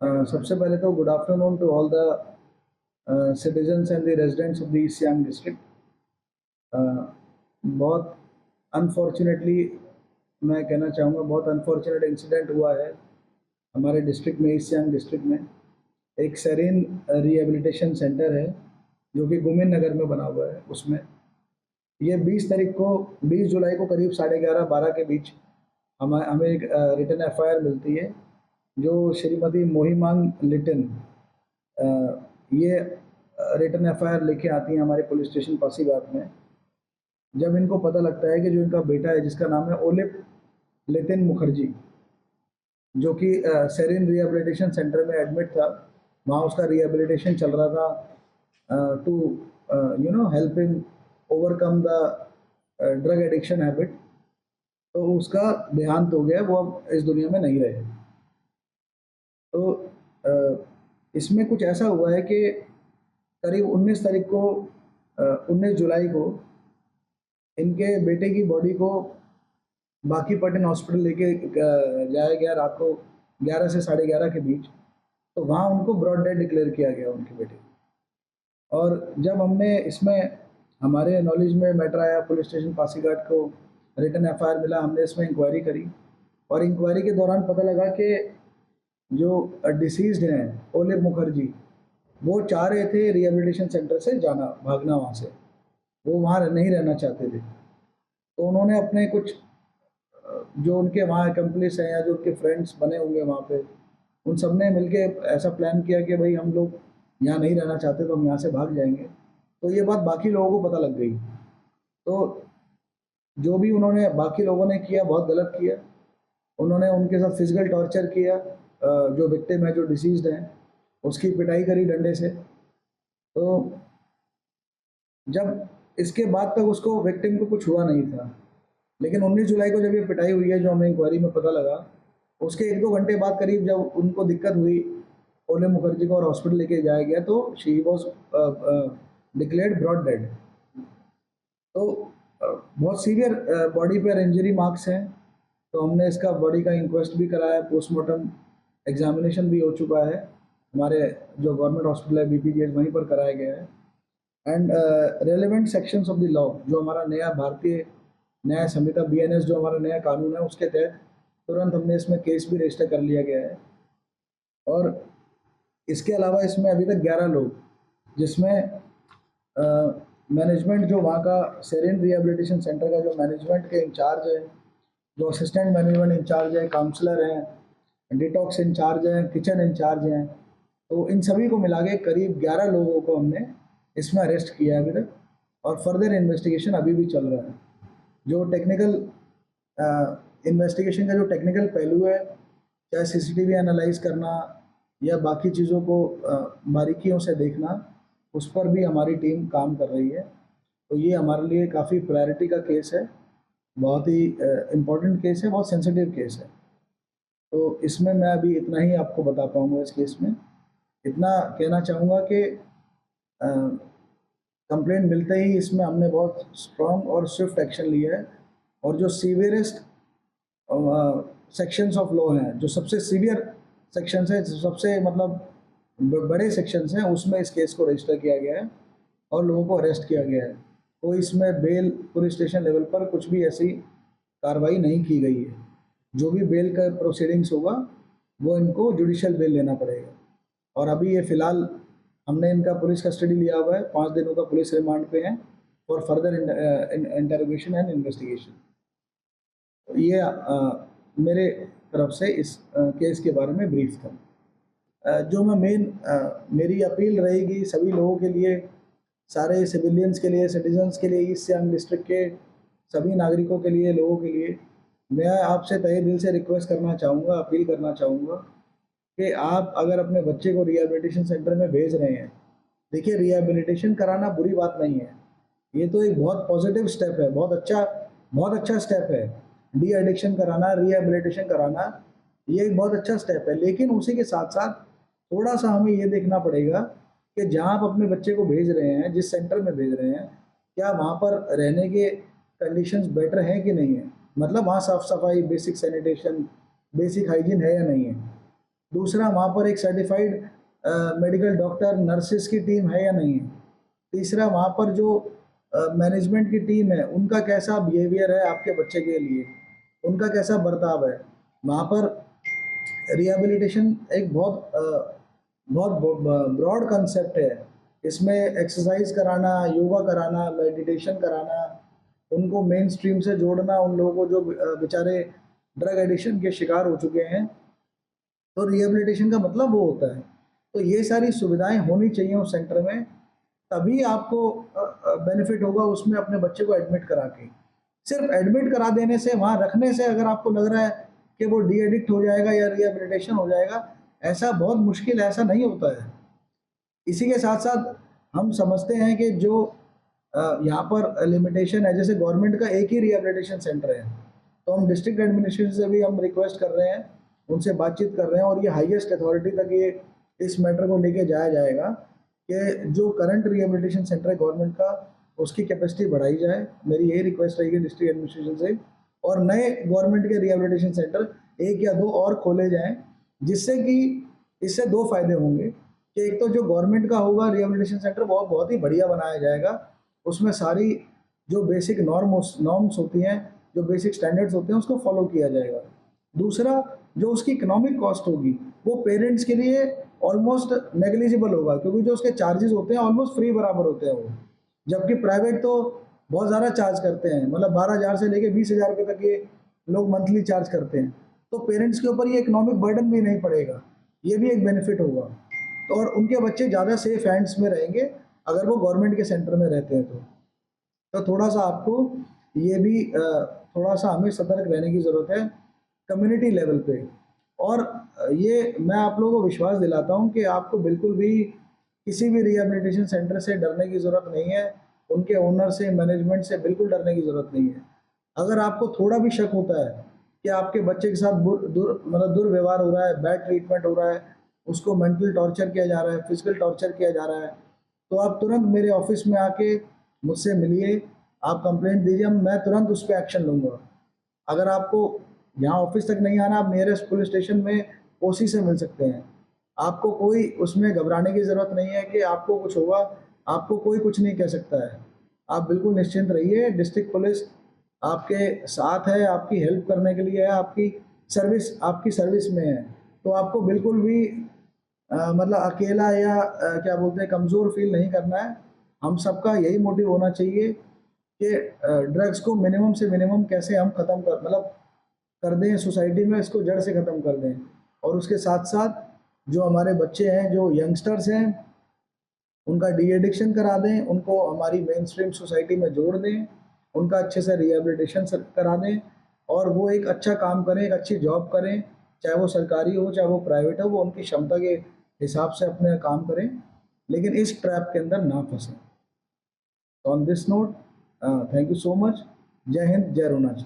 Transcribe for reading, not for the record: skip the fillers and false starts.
सबसे पहले तो good afternoon to all the citizens and the residents of the East Siang district. बहुत unfortunately मैं कहना चाहूँगा, बहुत अनफॉर्चुनेट इंसिडेंट हुआ है हमारे डिस्ट्रिक्ट में, ईस्ट सियांग डिस्ट्रिक्ट में। एक सेरेन रिहेबिलिटेशन सेंटर है जो कि गुमिन नगर में बना हुआ है। उसमें ये 20 जुलाई को करीब 11:30-12 के बीच हमें एक रिटन एफआईआर मिलती है, जो श्रीमती मोहिमांग लिटन ये रिटन एफआईआर लेके आती हैं हमारे पुलिस स्टेशन पासीघाट में। जब इनको पता लगता है कि जो इनका बेटा है, जिसका नाम है ओलिप लितिन मुखर्जी, जो कि सेरेन रिहेबिलिटेशन सेंटर में एडमिट था, वहाँ उसका रिहेबिलिटेशन चल रहा था to help him overcome the drug addiction habit, तो उसका देहांत हो गया, वो अब इस दुनिया में नहीं रहे। तो इसमें कुछ ऐसा हुआ है कि करीब 19 जुलाई को इनके बेटे की बॉडी को बांकीपट्टन हॉस्पिटल लेके जाया गया रात को 11 से 11:30 के बीच। तो वहाँ उनको ब्रॉड डेड डिक्लेयर किया गया उनके बेटे। और जब हमने इसमें हमारे नॉलेज में मैटर आया, पुलिस स्टेशन पासीघाट को रिटन एफआईआर मिला, हमने इसमें इंक्वायरी करी और इंक्वायरी के दौरान पता लगा कि जो डिसीज्ड हैं ओलिप मुखर्जी, वो चाह रहे थे रिहेबिलिटेशन सेंटर से जाना, भागना वहाँ से, वो वहाँ नहीं रहना चाहते थे। तो उन्होंने अपने कुछ जो उनके वहाँ एक्म्प्लिस हैं या जो उनके फ्रेंड्स बने होंगे वहाँ पे, उन सब ने मिल ऐसा प्लान किया कि भाई हम लोग यहाँ नहीं रहना चाहते, तो हम यहाँ से भाग जाएंगे। तो ये बात बाकी लोगों को पता लग गई। तो जो भी उन्होंने बाकी लोगों ने किया, बहुत गलत किया। उन्होंने उनके साथ फिजिकल टॉर्चर किया, जो विक्टिम है, जो डिसीज्ड हैं, उसकी पिटाई करी डंडे से। तो जब इसके बाद तक उसको विक्टिम को कुछ हुआ नहीं था, लेकिन 19 जुलाई को जब ये पिटाई हुई है, जो हमें इंक्वायरी में पता लगा, उसके 1-2 घंटे बाद करीब जब उनको दिक्कत हुई, ओलिप मुखर्जी को और हॉस्पिटल लेके जाया गया, तो she was declared broad dead. तो बहुत सीवियर बॉडी पर इंजरी मार्क्स हैं। तो हमने इसका बॉडी का इंक्वेस्ट भी कराया, पोस्टमार्टम एग्जामिनेशन भी हो चुका है, हमारे जो गवर्नमेंट हॉस्पिटल है बीपीजीएच, वहीं पर कराया गया है। And relevant sections of the law, जो हमारा नया भारतीय न्याय संहिता बीएनएस, जो हमारा नया कानून है, उसके तहत तुरंत हमने इसमें केस भी रजिस्टर कर लिया गया है। और इसके अलावा इसमें अभी तक 11 लोग, जिसमें मैनेजमेंट जो वहाँ का सेरेन रिहेबिलिटेशन सेंटर का जो मैनेजमेंट के इंचार्ज है, जो असिस्टेंट मैनेजमेंट इंचार्ज है, काउंसलर हैं, डिटॉक्स इंचार्ज हैं, किचन इंचार्ज हैं, तो इन सभी को मिला के करीब 11 लोगों को हमने इसमें अरेस्ट किया है अभी तक। और फर्दर इन्वेस्टिगेशन अभी भी चल रहा है। जो टेक्निकल इन्वेस्टिगेशन का जो टेक्निकल पहलू है, चाहे सीसीटीवी एनालाइज करना या बाकी चीज़ों को बारीकियों से देखना, उस पर भी हमारी टीम काम कर रही है। तो ये हमारे लिए काफ़ी प्रायोरिटी का केस है, बहुत ही इम्पोर्टेंट केस है, बहुत सेंसिटिव केस है। तो इसमें मैं अभी इतना ही आपको बता पाऊँगा इस केस में। इतना कहना चाहूँगा कि कंप्लेंट मिलते ही इसमें हमने बहुत स्ट्रॉन्ग और स्विफ्ट एक्शन लिया है। और जो सीवियरेस्ट सेक्शंस ऑफ लॉ हैं, जो सबसे सीवियर सेक्शंस हैं, सबसे मतलब बड़े सेक्शंस हैं, उसमें इस केस को रजिस्टर किया गया है और लोगों को अरेस्ट किया गया है। तो इसमें बेल पुलिस स्टेशन लेवल पर कुछ भी ऐसी कार्रवाई नहीं की गई है। जो भी बेल का प्रोसीडिंग्स होगा, वो इनको जुडिशियल बेल लेना पड़ेगा। और अभी ये फ़िलहाल हमने इनका पुलिस कस्टडी लिया हुआ है, 5 दिनों का पुलिस रिमांड पे हैं for further interrogation and investigation. ये मेरे तरफ से इस केस के बारे में ब्रीफ था। जो मैं मेरी अपील रहेगी सभी लोगों के लिए, सारे सिविलियंस के लिए, सिटीजन्स के लिए, ईस्ट सियांग डिस्ट्रिक्ट के सभी नागरिकों के लिए, लोगों के लिए मैं आपसे तहे दिल से रिक्वेस्ट करना चाहूँगा, अपील करना चाहूँगा कि आप अगर अपने बच्चे को रिहेबिलिटेशन सेंटर में भेज रहे हैं, देखिए रिहेबिलिटेशन कराना बुरी बात नहीं है, ये तो एक बहुत पॉजिटिव स्टेप है, बहुत अच्छा स्टेप है। डी एडिक्शन कराना, रिहेबिलिटेशन कराना, ये एक बहुत अच्छा स्टेप है। लेकिन उसी के साथ साथ थोड़ा सा हमें ये देखना पड़ेगा कि जहाँ आप अपने बच्चे को भेज रहे हैं, जिस सेंटर में भेज रहे हैं, क्या वहाँ पर रहने के कंडीशंस बेटर हैं कि नहीं है, मतलब वहाँ साफ सफाई, बेसिक सैनिटेशन, बेसिक हाइजीन है या नहीं है। दूसरा, वहाँ पर एक सर्टिफाइड मेडिकल डॉक्टर नर्सेस की टीम है या नहीं है। तीसरा, वहाँ पर जो मैनेजमेंट की टीम है उनका कैसा बिहेवियर है आपके बच्चे के लिए, उनका कैसा बर्ताव है। वहाँ पर रिहेबिलिटेशन एक बहुत ब्रॉड कंसेप्ट है। इसमें एक्सरसाइज कराना, योगा कराना, मेडिटेशन कराना, उनको मेन स्ट्रीम से जोड़ना, उन लोगों को जो बेचारे ड्रग एडिक्शन के शिकार हो चुके हैं। तो रिहेबिलिटेशन का मतलब वो होता है। तो ये सारी सुविधाएं होनी चाहिए उस सेंटर में, तभी आपको बेनिफिट होगा उसमें अपने बच्चे को एडमिट करा के। सिर्फ एडमिट करा देने से, वहाँ रखने से अगर आपको लग रहा है कि वो डी एडिक्ट हो जाएगा या रिहेबिलिटेशन हो जाएगा, ऐसा बहुत मुश्किल, ऐसा नहीं होता है। इसी के साथ साथ हम समझते हैं कि जो यहाँ पर लिमिटेशन है, जैसे गवर्नमेंट का एक ही रिहेबिलिटेशन सेंटर है, तो हम डिस्ट्रिक्ट एडमिनिस्ट्रेशन से भी हम रिक्वेस्ट कर रहे हैं, उनसे बातचीत कर रहे हैं, और ये हाईएस्ट अथॉरिटी तक ये इस मैटर को लेके जाया जाएगा कि जो करंट रिहेबिलिटेशन सेंटर है गवर्नमेंट का, उसकी कैपेसिटी बढ़ाई जाए। मेरी यही रिक्वेस्ट रहेगी डिस्ट्रिक्ट एडमिनिस्ट्रेशन से, और नए गवर्नमेंट के रिहेबिलिटेशन सेंटर 1 या 2 और खोले जाएं, जिससे कि इससे 2 फायदे होंगे कि एक तो जो गवर्नमेंट का होगा रिहेबिलिटेशन सेंटर वो बहुत ही बढ़िया बनाया जाएगा, उसमें सारी जो बेसिक नॉर्म्स होती हैं, जो बेसिक स्टैंडर्ड्स होते हैं, उसको फॉलो किया जाएगा। दूसरा, जो उसकी इकोनॉमिक कॉस्ट होगी वो पेरेंट्स के लिए ऑलमोस्ट नेग्लिजिबल होगा, क्योंकि जो उसके चार्जेस होते हैं ऑलमोस्ट फ्री बराबर होते हैं वो, जबकि प्राइवेट तो बहुत ज़्यादा चार्ज करते हैं, मतलब 12,000 से लेके 20,000 रुपये तक ये लोग मंथली चार्ज करते हैं। तो पेरेंट्स के ऊपर ये इकोनॉमिक बर्डन भी नहीं पड़ेगा, ये भी एक बेनिफिट होगा। तो और उनके बच्चे ज़्यादा सेफ हैंड्स में रहेंगे अगर वो गवर्नमेंट के सेंटर में रहते हैं। तो थोड़ा सा आपको ये भी थोड़ा सा हमें सतर्क रहने की ज़रूरत है कम्युनिटी लेवल पे। और ये मैं आप लोगों को विश्वास दिलाता हूँ कि आपको बिल्कुल भी किसी भी रिहेबिलिटेशन सेंटर से डरने की ज़रूरत नहीं है, उनके ओनर से, मैनेजमेंट से बिल्कुल डरने की ज़रूरत नहीं है। अगर आपको थोड़ा भी शक होता है कि आपके बच्चे के साथ दुर्व्यवहार हो रहा है, बैड ट्रीटमेंट हो रहा है, उसको मेंटल टॉर्चर किया जा रहा है, फिजिकल टॉर्चर किया जा रहा है, तो आप तुरंत मेरे ऑफिस में आके मुझसे मिलिए, आप कंप्लेंट दीजिए, मैं तुरंत उस पर एक्शन लूँगा। अगर आपको यहाँ ऑफिस तक नहीं आना, आप नियरेस्ट पुलिस स्टेशन में ओसी से मिल सकते हैं। आपको कोई उसमें घबराने की ज़रूरत नहीं है कि आपको कुछ होगा, आपको कोई कुछ नहीं कह सकता है। आप बिल्कुल निश्चिंत रहिए, डिस्ट्रिक्ट पुलिस आपके साथ है, आपकी हेल्प करने के लिए है, आपकी सर्विस में है। तो आपको बिल्कुल भी मतलब अकेला या क्या बोलते हैं, कमज़ोर फील नहीं करना है। हम सबका यही मोटिव होना चाहिए कि ड्रग्स को मिनिमम से मिनिमम कैसे हम ख़त्म कर दें, सोसाइटी में इसको जड़ से ख़त्म कर दें। और उसके साथ साथ जो हमारे बच्चे हैं, जो यंगस्टर्स हैं, उनका डी एडिक्शन करा दें, उनको हमारी मेन स्ट्रीम सोसाइटी में जोड़ दें, उनका अच्छे से रिहेबिलिटेशन करा दें, और वो एक अच्छा काम करें, एक अच्छी जॉब करें, चाहे वो सरकारी हो चाहे वो प्राइवेट हो, वो उनकी क्षमता के हिसाब से अपने काम करें, लेकिन इस ट्रैप के अंदर ना फंसें। On this note, thank you so much. जय हिंद, जय अरुणाचल।